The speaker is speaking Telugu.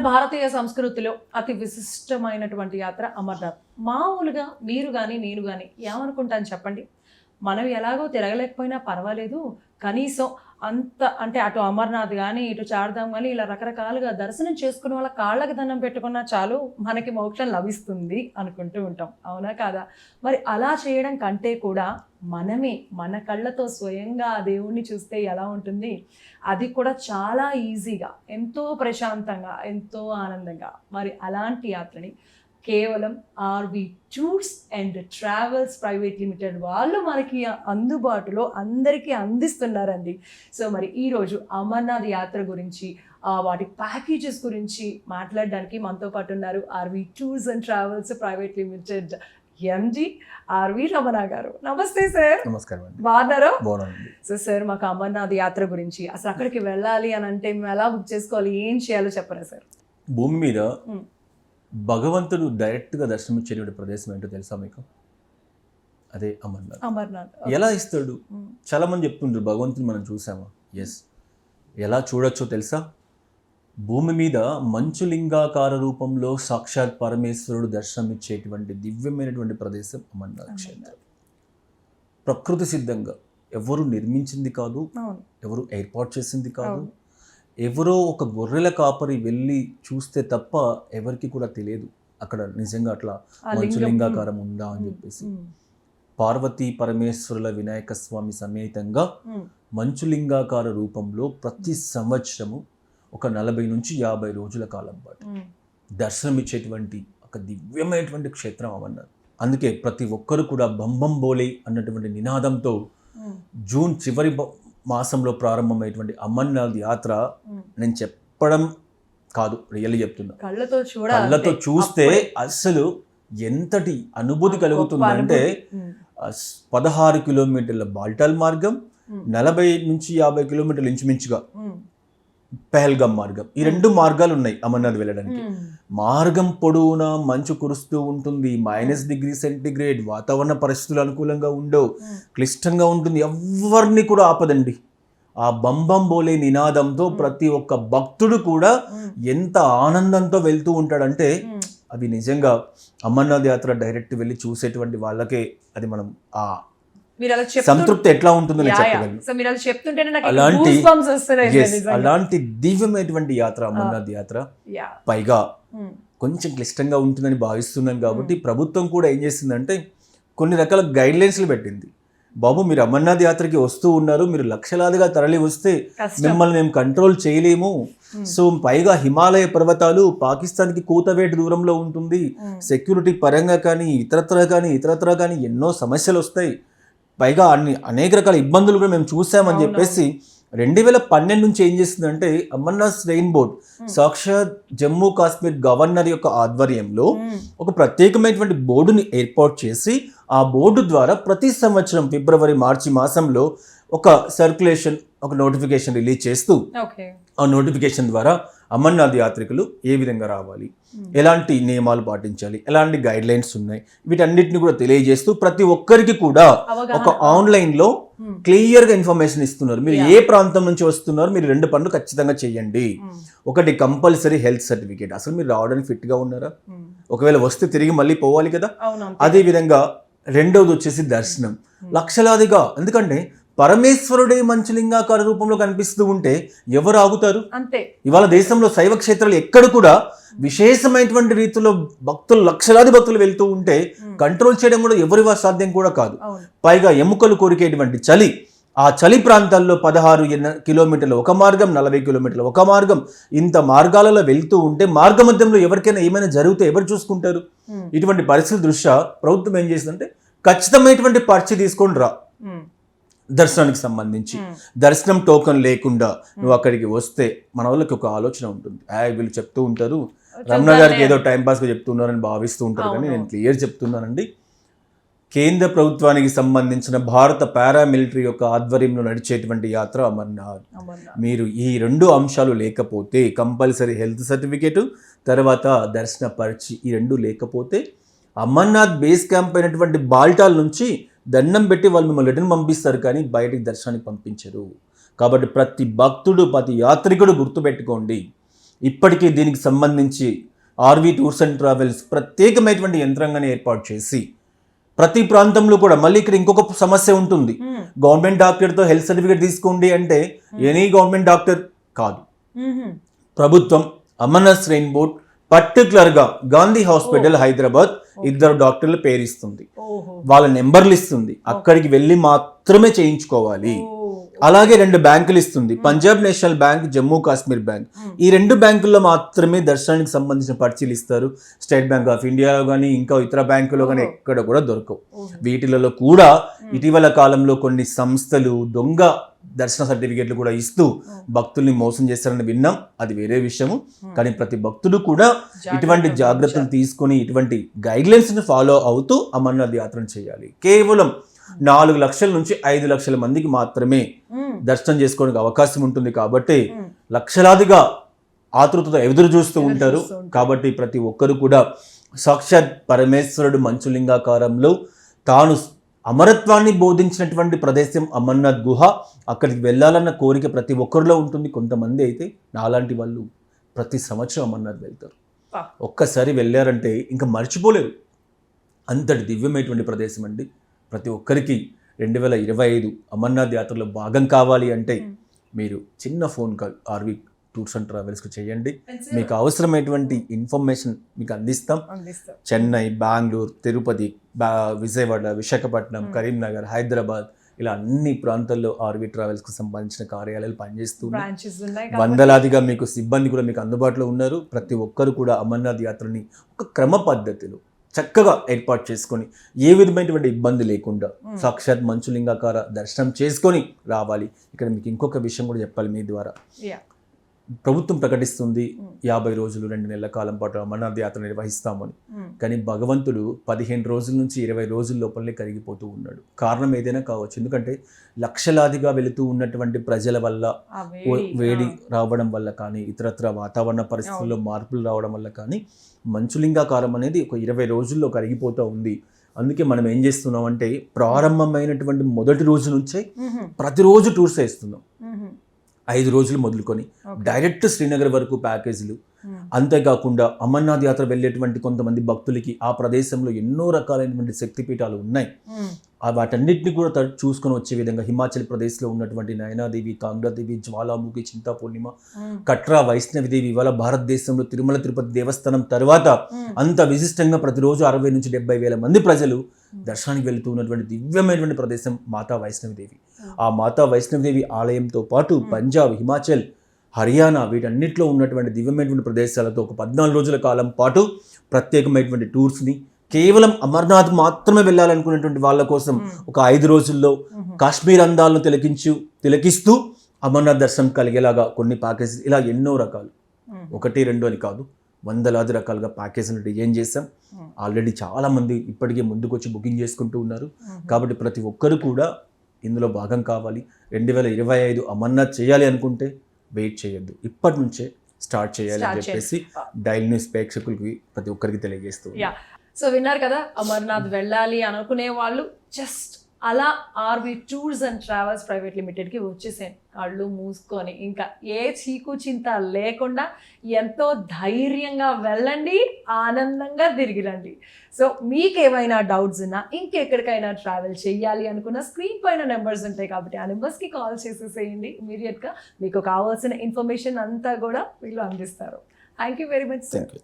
భారతీయ సంస్కృతిలో అతి విశిష్టమైనటువంటి యాత్ర అమర్నాథ్. మామూలుగా మీరు కానీ నేను కానీ ఏమనుకుంటాను చెప్పండి, మనం ఎలాగో తిరగలేకపోయినా పర్వాలేదు, కనీసం అంత అంటే అటు అమర్నాథ్ కానీ ఇటు చార్ధామ్ కానీ ఇలా రకరకాలుగా దర్శనం చేసుకునే వాళ్ళ కాళ్ళకి దండం పెట్టుకున్నా చాలు మనకి మోక్షం లభిస్తుంది అనుకుంటూ ఉంటాం, అవునా కాదా? మరి అలా చేయడం కంటే కూడా మనమే మన కళ్ళతో స్వయంగా ఆ దేవుణ్ణి చూస్తే ఎలా ఉంటుంది, అది కూడా చాలా ఈజీగా, ఎంతో ప్రశాంతంగా, ఎంతో ఆనందంగా. మరి అలాంటి యాత్రని కేవలం RV tours and Travels Private Limited వాళ్ళు మనకి అందుబాటులో అందరికీ అందిస్తున్నారండి. సో మరి ఈరోజు అమర్నాథ్ యాత్ర గురించి, వాటి ప్యాకేజెస్ గురించి మాట్లాడడానికి మనతో పాటు ఉన్నారు RV tours and Travels Private Limited MD RV Ramana గారు. నమస్తే సార్. నమస్కారం. బాగున్నారా? బాగున్నానండి. సో సార్, మాకు అమర్నాథ్ యాత్ర గురించి, అసలు అక్కడికి వెళ్ళాలి అని అంటే మేము ఎలా బుక్ చేసుకోవాలి, ఏం చేయాలో చెప్పరా సార్? భూమి మీద భగవంతుడు డైరెక్ట్గా దర్శనమిచ్చేటువంటి ప్రదేశం ఏంటో తెలుసా మీకు? అదే అమర్నాథ్. అమర్నాథ్ ఎలా ఇస్తాడు? చాలా మంది చెప్తుంటారు భగవంతుని మనం చూసామా. ఎస్, ఎలా చూడొచ్చో తెలుసా? భూమి మీద మంచులింగాకార రూపంలో సాక్షాత్ పరమేశ్వరుడు దర్శనమిచ్చేటువంటి దివ్యమైనటువంటి ప్రదేశం అమర్నాథ్ క్షేత్రం. ప్రకృతి సిద్ధంగా ఎవరు నిర్మించింది కాదు, ఎవరు ఏర్పాటు చేసింది కాదు, ఎవరో ఒక గొర్రెల కాపరి వెళ్ళి చూస్తే తప్ప ఎవరికి కూడా తెలియదు అక్కడ నిజంగా అట్లా మంచులింగాకారం ఉందా అని చెప్పేసి. పార్వతీ పరమేశ్వరుల వినాయక స్వామి సమేతంగా మంచులింగాకార రూపంలో ప్రతి సంవత్సరము ఒక 40 నుంచి 50 రోజుల కాలం పాటు దర్శనమిచ్చేటువంటి ఒక దివ్యమైనటువంటి క్షేత్రం అమర్నాథ్. అందుకే ప్రతి ఒక్కరు కూడా బంబం బోలే అన్నటువంటి నినాదంతో జూన్ చివరి మాసంలో ప్రారంభమైనటువంటి అమర్నాథ్ యాత్ర, నేను చెప్పడం కాదు, రియల్లీ చెప్తున్నా, కళ్ళతో చూస్తే అసలు ఎంతటి అనుభూతి కలుగుతుందంటే 16 కిలోమీటర్ల బాల్టాల్ మార్గం, 40 నుంచి 50 కిలోమీటర్లు ఇంచుమించుగా పెహల్గాం మార్గం, ఈ 2 మార్గాలు ఉన్నాయి అమర్నాథ్ వెళ్ళడానికి. మార్గం పొడవునా మంచు కురుస్తూ ఉంటుంది, -°C, వాతావరణ పరిస్థితులు అనుకూలంగా ఉండవు, క్లిష్టంగా ఉంటుంది, ఎవరిని కూడా ఆపదండి. ఆ బంబం బోలే నినాదంతో ప్రతి ఒక్క భక్తుడు కూడా ఎంత ఆనందంతో వెళ్తూ ఉంటాడంటే, అవి నిజంగా అమర్నాథ్ యాత్ర డైరెక్ట్ వెళ్ళి చూసేటువంటి వాళ్ళకే అది మనం ఆ సంతృప్తి ఎట్లా ఉంటుందో చెప్పగలను. అలాంటి దివ్యమైనటువంటి యాత్ర అమర్నాథ్ యాత్ర. పైగా కొంచెం క్లిష్టంగా ఉంటుందని భావిస్తున్నాను కాబట్టి ప్రభుత్వం కూడా ఏం చేసిందంటే కొన్ని రకాల గైడ్ లైన్స్లు పెట్టింది. బాబు, మీరు అమర్నాథ్ యాత్రకి వస్తూ ఉన్నారు, మీరు లక్షలాదిగా తరలి వస్తే మిమ్మల్ని మేము కంట్రోల్ చేయలేము. సో పైగా హిమాలయ పర్వతాలు పాకిస్తాన్కి కూతవేటు దూరంలో ఉంటుంది, సెక్యూరిటీ పరంగా కానీ ఇతరత్ర కానీ ఎన్నో సమస్యలు వస్తాయి, పైగా అనేక రకాల ఇబ్బందులు కూడా మేము చూసామని చెప్పేసి 2012 నుంచి ఏం చేస్తుందంటే అమర్నాథ్ శ్రైన్ బోర్డ్ సాక్షాత్ జమ్మూ కాశ్మీర్ గవర్నర్ యొక్క ఆధ్వర్యంలో ఒక ప్రత్యేకమైనటువంటి బోర్డుని ఏర్పాటు చేసి ఆ బోర్డు ద్వారా ప్రతి సంవత్సరం ఫిబ్రవరి మార్చి మాసంలో ఒక సర్క్యులేషన్, ఒక నోటిఫికేషన్ రిలీజ్ చేస్తూ ఆ నోటిఫికేషన్ ద్వారా అమర్నాథ్ యాత్రికులు ఏ విధంగా రావాలి, ఎలాంటి నియమాలు పాటించాలి, ఎలాంటి గైడ్ లైన్స్ ఉన్నాయి, వీటన్నిటిని కూడా తెలియజేస్తూ ప్రతి ఒక్కరికి కూడా ఒక ఆన్లైన్లో క్లియర్గా ఇన్ఫర్మేషన్ ఇస్తున్నారు. మీరు ఏ ప్రాంతం నుంచి వస్తున్నారు, మీరు 2 పనులు ఖచ్చితంగా చేయండి. ఒకటి కంపల్సరీ హెల్త్ సర్టిఫికేట్, అసలు మీరు రావడానికి ఫిట్గా ఉన్నారా, ఒకవేళ వస్తే తిరిగి మళ్ళీ పోవాలి కదా. అదేవిధంగా రెండవది వచ్చేసి దర్శనం. లక్షలాదిగా, ఎందుకంటే పరమేశ్వరుడే మంచులింగాకార రూపంలో కనిపిస్తూ ఉంటే ఎవరు ఆగుతారు? అంతే. ఇవాళ దేశంలో శైవ క్షేత్రాలు ఎక్కడ కూడా విశేషమైనటువంటి రీతిలో భక్తులు, లక్షలాది భక్తులు వెళ్తూ ఉంటే కంట్రోల్ చేయడం కూడా ఎవరి సాధ్యం కూడా కాదు. పైగా ఎముకలు కోరికేటువంటి చలి, ఆ చలి ప్రాంతాల్లో 16 కిలోమీటర్లు ఒక మార్గం, 40 కిలోమీటర్లు ఒక మార్గం, ఇంత మార్గాలలో వెళ్తూ ఉంటే మార్గ మధ్యంలో ఎవరికైనా ఏమైనా జరిగితే ఎవరు చూసుకుంటారు? ఇటువంటి పరిస్థితుల దృష్ట్యా ప్రభుత్వం ఏం చేసిందంటే ఖచ్చితమైనటువంటి పర్చి తీసుకొని రా దర్శనానికి సంబంధించి. దర్శనం టోకన్ లేకుండా నువ్వు అక్కడికి వస్తే మన వాళ్ళకి ఒక ఆలోచన ఉంటుంది, వీళ్ళు చెప్తూ ఉంటారు రమణ గారికి ఏదో టైంపాస్గా చెప్తున్నారని భావిస్తూ ఉంటారు, కానీ నేను క్లియర్ చెప్తున్నానండి. కేంద్ర ప్రభుత్వానికి సంబంధించిన భారత పారామిలిటరీ యొక్క ఆధ్వర్యంలో నడిచేటువంటి యాత్ర అమర్నాథ్. మీరు ఈ 2 అంశాలు లేకపోతే, కంపల్సరీ హెల్త్ సర్టిఫికేటు, తర్వాత దర్శన పర్చి, ఈ 2 లేకపోతే అమర్నాథ్ బేస్ క్యాంప్ అయినటువంటి బాల్టాల్ నుంచి దండం పెట్టి వాళ్ళు మిమ్మల్ని రిటర్న్ పంపిస్తారు, కానీ బయటికి దర్శనానికి పంపించరు. కాబట్టి ప్రతి భక్తుడు, ప్రతి యాత్రికుడు గుర్తుపెట్టుకోండి, ఇప్పటికీ దీనికి సంబంధించి ఆర్వి టూర్స్ అండ్ ట్రావెల్స్ ప్రత్యేకమైనటువంటి యంత్రాంగాన్ని ఏర్పాటు చేసి ప్రతి ప్రాంతంలో కూడా మళ్ళీ ఇక్కడ ఇంకొక సమస్య ఉంటుంది. గవర్నమెంట్ డాక్టర్తో హెల్త్ సర్టిఫికేట్ తీసుకోండి అంటే ఎనీ గవర్నమెంట్ డాక్టర్ కాదు. ప్రభుత్వం అమర్నాథ్ శ్రేణి బోర్డ్ పర్టికులర్గా గాంధీ హాస్పిటల్ హైదరాబాద్ 2 డాక్టర్ల పేరు ఇస్తుంది, వాళ్ళ నెంబర్లు ఇస్తుంది, అక్కడికి వెళ్ళి మాత్రమే చేయించుకోవాలి. అలాగే 2 బ్యాంకులు ఇస్తుంది, Punjab national bank, Jammu Kashmir bank. ఈ 2 బ్యాంకుల్లో మాత్రమే దర్శనానికి సంబంధించిన పర్చీలు ఇస్తారు. స్టేట్ బ్యాంక్ ఆఫ్ ఇండియాలో కానీ ఇంకా ఇతర బ్యాంకులో కానీ ఎక్కడ కూడా దొరకవు. వీటిలలో కూడా ఇటీవల కాలంలో కొన్ని సంస్థలు దొంగ దర్శన సర్టిఫికేట్లు కూడా ఇస్తూ భక్తుల్ని మోసం చేస్తారని విన్నాం, అది వేరే విషయము. కానీ ప్రతి భక్తుడు కూడా ఇటువంటి జాగ్రత్తలు తీసుకొని ఇటువంటి గైడ్లైన్స్ని ఫాలో అవుతూ అమర్నాథ్ యాత్రను చేయాలి. కేవలం 4 లక్షల నుంచి 5 లక్షల మందికి మాత్రమే దర్శనం చేసుకోవడానికి అవకాశం ఉంటుంది. కాబట్టి లక్షలాదిగా ఆతృతతో ఎదురు చూస్తూ ఉంటారు. కాబట్టి ప్రతి ఒక్కరు కూడా సాక్షాత్ పరమేశ్వరుడు మంచులింగాకారంలో తాను అమరత్వాన్ని బోధించినటువంటి ప్రదేశం అమర్నాథ్ గుహ, అక్కడికి వెళ్ళాలన్న కోరిక ప్రతి ఒక్కరిలో ఉంటుంది. కొంతమంది అయితే నాలాంటి వాళ్ళు ప్రతి సంవత్సరం అమర్నాథ్ వెళ్తారు. ఒక్కసారి వెళ్ళారంటే ఇంకా మర్చిపోలేరు. అంతటి దివ్యమైనటువంటి ప్రదేశం అండి. ప్రతి ఒక్కరికి 2025 అమర్నాథ్ యాత్రలో భాగం కావాలి అంటే మీరు చిన్న phone call RV tours and ట్రావెల్స్కి చేయండి. మీకు అవసరమైనటువంటి ఇన్ఫర్మేషన్ మీకు అందిస్తాం. చెన్నై, బెంగళూరు, తిరుపతి, విజయవాడ, విశాఖపట్నం, కరీంనగర్, హైదరాబాద్ ఇలా అన్ని ప్రాంతాల్లో ఆర్వి ట్రావెల్స్కి సంబంధించిన కార్యాలయాలు పనిచేస్తున్నాయి. వందలాదిగా మీకు సిబ్బంది కూడా మీకు అందుబాటులో ఉన్నారు. ప్రతి ఒక్కరు కూడా అమర్నాథ్ యాత్రని ఒక క్రమ పద్ధతిలో చక్కగా ఏర్పాటు చేసుకొని ఏ విధమైనటువంటి ఇబ్బంది లేకుండా సాక్షాత్ మంచులింగాకార దర్శనం చేసుకొని రావాలి. ఇక్కడ మీకు ఇంకొక విషయం కూడా చెప్పాలి మీ ద్వారా. ప్రభుత్వం ప్రకటిస్తుంది 50 రోజులు 2 నెలల కాలం పాటు అమర్నాథ్ యాత్ర నిర్వహిస్తామని. కానీ భగవంతుడు 15 రోజుల నుంచి 20 రోజుల లోపలనే కరిగిపోతూ ఉన్నాడు. కారణం ఏదైనా కావచ్చు. ఎందుకంటే లక్షలాదిగా వెళుతూ ఉన్నటువంటి ప్రజల వల్ల, వేడి రావడం వల్ల కానీ, ఇతరత్ర వాతావరణ పరిస్థితుల్లో మార్పులు రావడం వల్ల కానీ మంచులింగాకారం అనేది ఒక 20 రోజుల్లో కరిగిపోతూ ఉంది. అందుకే మనం ఏం చేస్తున్నాం అంటే ప్రారంభమైనటువంటి మొదటి రోజు నుంచే ప్రతిరోజు టూర్స్ వేస్తున్నాం. 5 రోజులు మొదలుకొని డైరెక్ట్ శ్రీనగర్ వరకు ప్యాకేజీలు. అంతేకాకుండా అమర్నాథ్ యాత్ర వెళ్ళేటువంటి కొంతమంది భక్తులకి ఆ ప్రదేశంలో ఎన్నో రకాలైనటువంటి శక్తిపీఠాలు ఉన్నాయి. వాటన్నిటిని కూడా చూసుకొని వచ్చే విధంగా హిమాచల్ ప్రదేశ్లో ఉన్నటువంటి నయనాదేవి, కాంగ్రాదేవి, జ్వాలాముఖి, చింతాపూర్ణిమ, కట్రా వైష్ణవిదేవి, ఇవాళ భారతదేశంలో తిరుమల తిరుపతి దేవస్థానం తర్వాత అంత విశిష్టంగా ప్రతిరోజు 60 నుంచి 70 వేల మంది ప్రజలు దర్శనానికి వెళుతూ ఉన్నటువంటి దివ్యమైనటువంటి ప్రదేశం మాతా వైష్ణవిదేవి. ఆ మాతా వైష్ణవిదేవి ఆలయంతో పాటు పంజాబ్, హిమాచల్, హర్యానా వీటన్నిటిలో ఉన్నటువంటి దివ్యమైనటువంటి ప్రదేశాలతో ఒక 14 రోజుల కాలం పాటు ప్రత్యేకమైనటువంటి టూర్స్ని కేవలం అమర్నాథ్ మాత్రమే వెళ్ళాలనుకునేటువంటి వాళ్ళ కోసం ఒక 5 రోజుల్లో కాశ్మీర్ అందాలను తిలకిస్తూ అమర్నాథ్ దర్శనం కలిగేలాగా కొన్ని ప్యాకేజెస్, ఇలా ఎన్నో రకాలు, 1, 2 అని కాదు, వందలాది రకాలుగా ప్యాకేజీని డిజైన్ చేసాం. ఆల్రెడీ చాలా మంది ఇప్పటికే ముందుకొచ్చి బుకింగ్ చేసుకుంటూ ఉన్నారు. కాబట్టి ప్రతి ఒక్కరు కూడా ఇందులో భాగం కావాలి. 2025 అమర్నాథ్ చేయాలి అనుకుంటే వెయిట్ చేయొద్దు, ఇప్పటి నుంచే స్టార్ట్ చేయాలి అని చెప్పేసి డైల్ న్యూస్ ప్రేక్షకులకి ప్రతి ఒక్కరికి తెలియజేస్తూ. సో విన్నారు కదా, అమర్నాథ్ వెళ్ళాలి అనుకునే వాళ్ళు జస్ట్ అలా RV tours and Travels Private లిమిటెడ్కి వచ్చేసాను, కళ్ళు మూసుకొని ఇంకా ఏ చీకు చింత లేకుండా ఎంతో ధైర్యంగా వెళ్ళండి, ఆనందంగా తిరిగి రండి. సో మీకు ఏమైనా డౌట్స్ ఉన్నా, ఇంకెక్కడికైనా ట్రావెల్ చేయాలి అనుకున్న స్క్రీన్ పైన నెంబర్స్ ఉంటాయి కాబట్టి ఆ నెంబర్స్కి కాల్ చేసేసేయండి. ఇమీడియట్గా మీకు కావాల్సిన ఇన్ఫర్మేషన్ అంతా కూడా వీళ్ళు అందిస్తారు. Thank you very much sir.